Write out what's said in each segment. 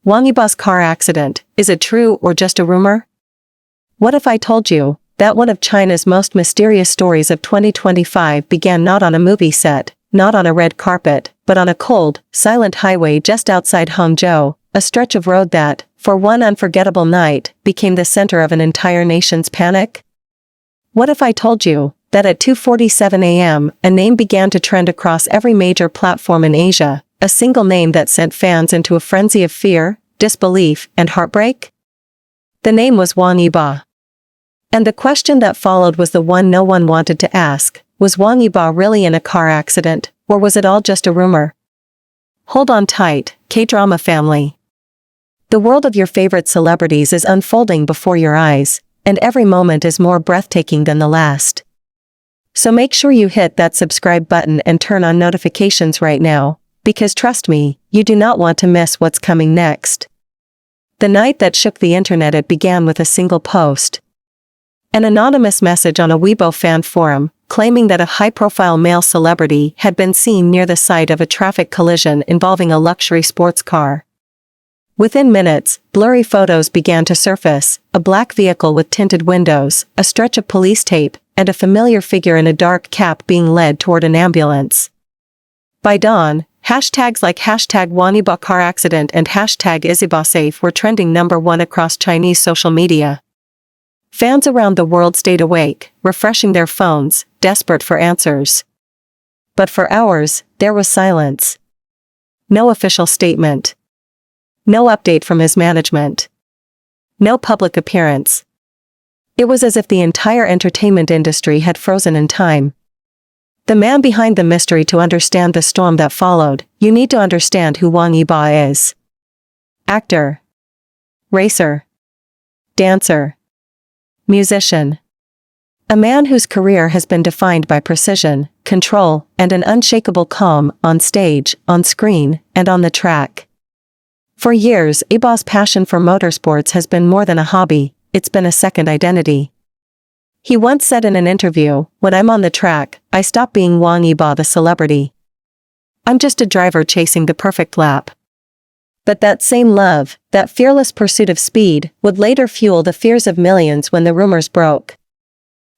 Wang Yibo's car accident, is it true or just a rumor? What if I told you that one of China's most mysterious stories of 2025 began not on a movie set, not on a red carpet, but on a cold, silent highway just outside Hangzhou, a stretch of road that, for one unforgettable night, became the center of an entire nation's panic? What if I told you that at 2:47 a.m., a name began to trend across every major platform in Asia, a single name that sent fans into a frenzy of fear, disbelief, and heartbreak? The name was Wang Yibo. And the question that followed was the one no one wanted to ask: was Wang Yibo really in a car accident, or was it all just a rumor? Hold on tight, K-drama family. The world of your favorite celebrities is unfolding before your eyes, and every moment is more breathtaking than the last. So make sure you hit that subscribe button and turn on notifications right now, because trust me, you do not want to miss what's coming next. The night that shook the internet, it began with a single post. An anonymous message on a Weibo fan forum, claiming that a high-profile male celebrity had been seen near the site of a traffic collision involving a luxury sports car. Within minutes, blurry photos began to surface: a black vehicle with tinted windows, a stretch of police tape, and a familiar figure in a dark cap being led toward an ambulance. By dawn, hashtags like hashtag Wang Yibo car accident and hashtag #IsYiboSafe were trending #1 across Chinese social media. Fans around the world stayed awake, refreshing their phones, desperate for answers. But for hours, there was silence. No official statement. No update from his management. No public appearance. It was as if the entire entertainment industry had frozen in time. The man behind the mystery: to understand the storm that followed, you need to understand who Wang Yibo is. Actor. Racer. Dancer. Musician. A man whose career has been defined by precision, control, and an unshakable calm, on stage, on screen, and on the track. For years, Yibo's passion for motorsports has been more than a hobby, it's been a second identity. He once said in an interview, "When I'm on the track, I stop being Wang Yibo the celebrity. I'm just a driver chasing the perfect lap." But that same love, that fearless pursuit of speed, would later fuel the fears of millions when the rumors broke.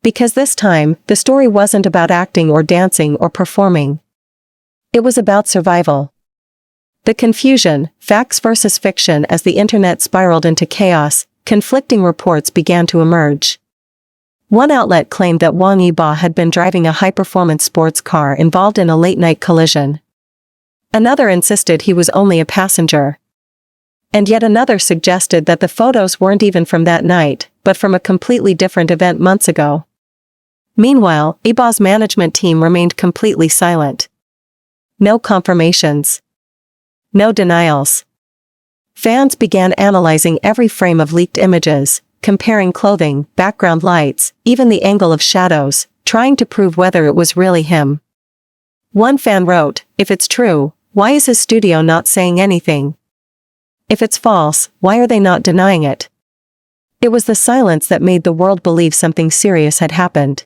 Because this time, the story wasn't about acting or dancing or performing. It was about survival. The confusion, facts versus fiction. As the internet spiraled into chaos, conflicting reports began to emerge. One outlet claimed that Wang Yibo had been driving a high-performance sports car involved in a late-night collision. Another insisted he was only a passenger. And yet another suggested that the photos weren't even from that night, but from a completely different event months ago. Meanwhile, Yibo's management team remained completely silent. No confirmations. No denials. Fans began analyzing every frame of leaked images, comparing clothing, background lights, even the angle of shadows, trying to prove whether it was really him. One fan wrote, "If it's true, why is his studio not saying anything? If it's false, why are they not denying it?" It was the silence that made the world believe something serious had happened.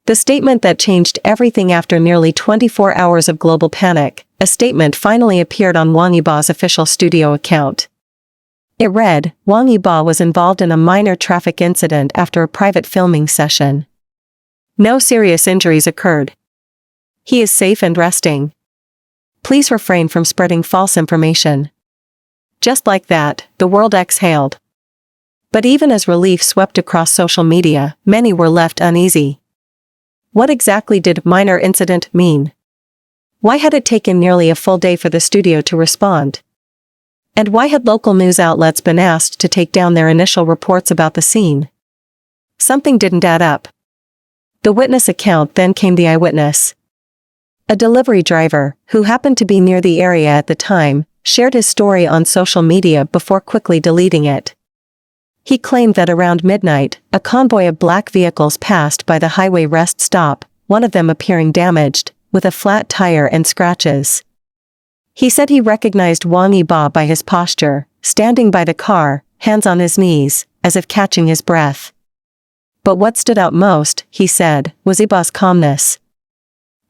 The statement that changed everything. After nearly 24 hours of global panic, a statement finally appeared on Wang Yibo's official studio account. It read, "Wang Yibo was involved in a minor traffic incident after a private filming session. No serious injuries occurred. He is safe and resting. Please refrain from spreading false information." Just like that, the world exhaled. But even as relief swept across social media, many were left uneasy. What exactly did "minor incident" mean? Why had it taken nearly a full day for the studio to respond? And why had local news outlets been asked to take down their initial reports about the scene? Something didn't add up. The witness account. Then came the eyewitness. A delivery driver, who happened to be near the area at the time, shared his story on social media before quickly deleting it. He claimed that around midnight, a convoy of black vehicles passed by the highway rest stop, one of them appearing damaged, with a flat tire and scratches. He said he recognized Wang Yibo by his posture, standing by the car, hands on his knees, as if catching his breath. But what stood out most, he said, was Yibo's calmness.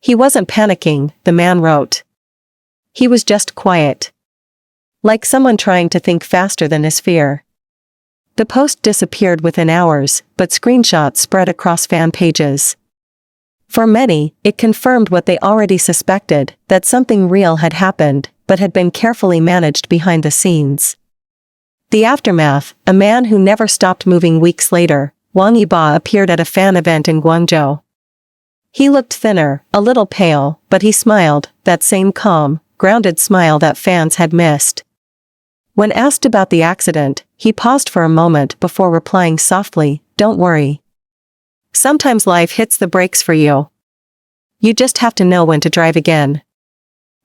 He wasn't panicking, the man wrote. He was just quiet. Like someone trying to think faster than his fear. The post disappeared within hours, but screenshots spread across fan pages. For many, it confirmed what they already suspected, that something real had happened, but had been carefully managed behind the scenes. The aftermath: a man who never stopped moving. Weeks later, Wang Yibo appeared at a fan event in Guangzhou. He looked thinner, a little pale, but he smiled, that same calm, grounded smile that fans had missed. When asked about the accident, he paused for a moment before replying softly, "Don't worry. Sometimes life hits the brakes for you. You just have to know when to drive again."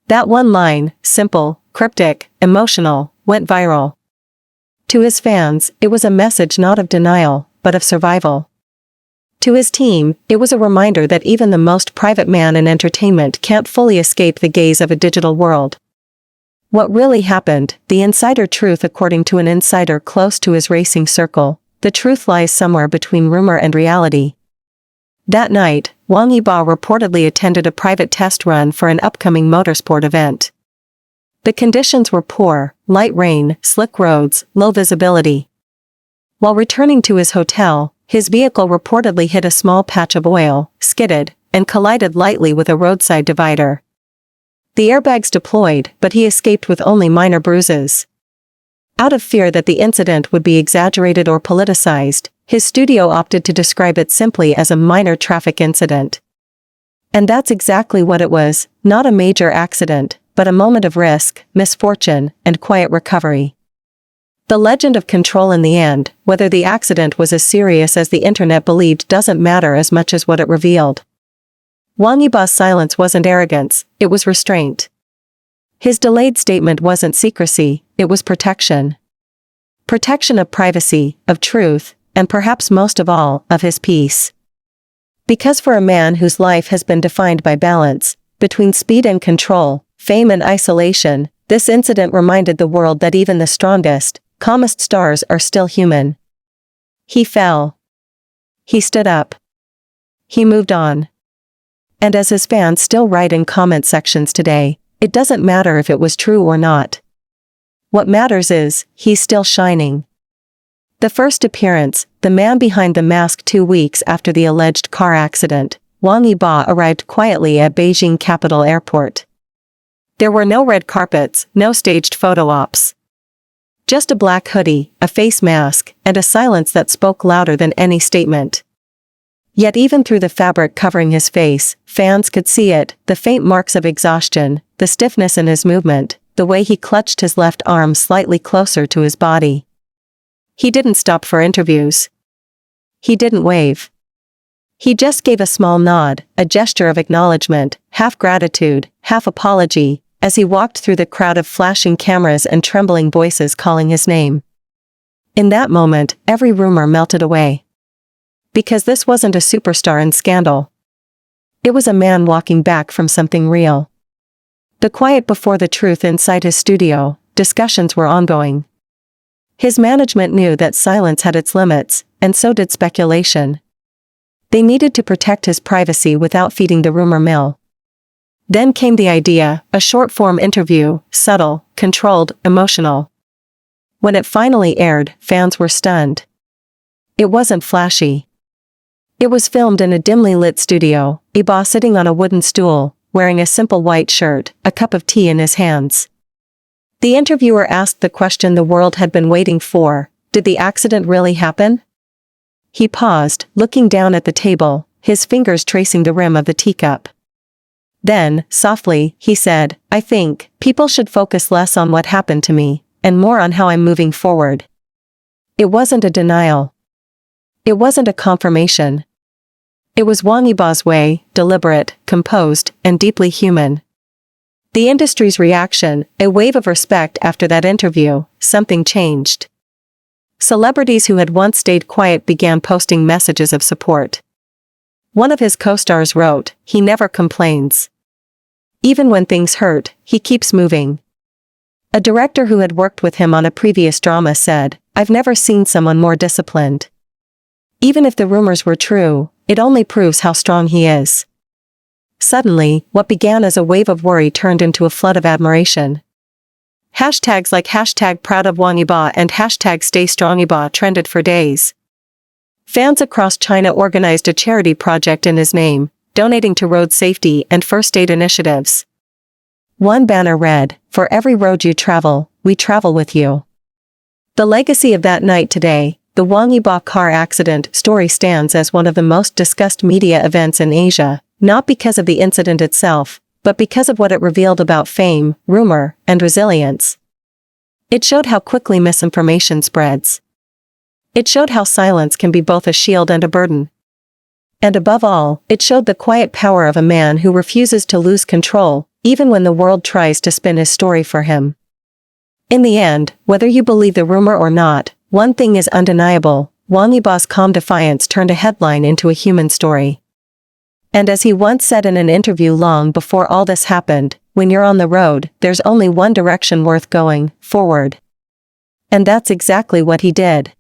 That one line, simple, cryptic, emotional, went viral. To his fans, it was a message not of denial, but of survival. To his team, it was a reminder that even the most private man in entertainment can't fully escape the gaze of a digital world. What really happened, the insider truth according to an insider close to his racing circle, the truth lies somewhere between rumor and reality. That night, Wang Yibo reportedly attended a private test run for an upcoming motorsport event. The conditions were poor: light rain, slick roads, low visibility. While returning to his hotel, his vehicle reportedly hit a small patch of oil, skidded, and collided lightly with a roadside divider. The airbags deployed, but he escaped with only minor bruises. Out of fear that the incident would be exaggerated or politicized, his studio opted to describe it simply as a minor traffic incident. And that's exactly what it was: not a major accident, but a moment of risk, misfortune, and quiet recovery. The legend of control. In the end, whether the accident was as serious as the internet believed doesn't matter as much as what it revealed. Wang Yibo's silence wasn't arrogance, it was restraint. His delayed statement wasn't secrecy, it was protection. Protection of privacy, of truth, and perhaps most of all, of his peace. Because for a man whose life has been defined by balance, between speed and control, fame and isolation, this incident reminded the world that even the strongest, calmest stars are still human. He fell. He stood up. He moved on. And as his fans still write in comment sections today, it doesn't matter if it was true or not. What matters is, he's still shining. The first appearance: the man behind the mask. 2 weeks after the alleged car accident, Wang Yibo arrived quietly at Beijing Capital Airport. There were no red carpets, no staged photo ops. Just a black hoodie, a face mask, and a silence that spoke louder than any statement. Yet even through the fabric covering his face, fans could see it: the faint marks of exhaustion, the stiffness in his movement, the way he clutched his left arm slightly closer to his body. He didn't stop for interviews. He didn't wave. He just gave a small nod, a gesture of acknowledgement, half gratitude, half apology, as he walked through the crowd of flashing cameras and trembling voices calling his name. In that moment, every rumor melted away. Because this wasn't a superstar in scandal. It was a man walking back from something real. The quiet before the truth. Inside his studio, discussions were ongoing. His management knew that silence had its limits, and so did speculation. They needed to protect his privacy without feeding the rumor mill. Then came the idea: a short-form interview, subtle, controlled, emotional. When it finally aired, fans were stunned. It wasn't flashy. It was filmed in a dimly lit studio, Yibo sitting on a wooden stool, wearing a simple white shirt, a cup of tea in his hands. The interviewer asked the question the world had been waiting for: did the accident really happen? He paused, looking down at the table, his fingers tracing the rim of the teacup. Then, softly, he said, "I think people should focus less on what happened to me, and more on how I'm moving forward." It wasn't a denial. It wasn't a confirmation. It was Wang Yibo's way, deliberate, composed, and deeply human. The industry's reaction, a wave of respect after that interview. Something changed. Celebrities who had once stayed quiet began posting messages of support. One of his co-stars wrote, "He never complains. Even when things hurt, he keeps moving." A director who had worked with him on a previous drama said, "I've never seen someone more disciplined. Even if the rumors were true, it only proves how strong he is." Suddenly, what began as a wave of worry turned into a flood of admiration. Hashtags like hashtag proud of Wang Yibo and hashtag stay strong Yibo trended for days. Fans across China organized a charity project in his name, donating to road safety and first aid initiatives. One banner read, "For every road you travel, we travel with you." The legacy of that night today, the Wang Yibo car accident story, stands as one of the most discussed media events in Asia, not because of the incident itself, but because of what it revealed about fame, rumor, and resilience. It showed how quickly misinformation spreads. It showed how silence can be both a shield and a burden. And above all, it showed the quiet power of a man who refuses to lose control, even when the world tries to spin his story for him. In the end, whether you believe the rumor or not, one thing is undeniable: Wang Yibo's calm defiance turned a headline into a human story. And as he once said in an interview long before all this happened, when you're on the road, there's only one direction worth going: forward. And that's exactly what he did.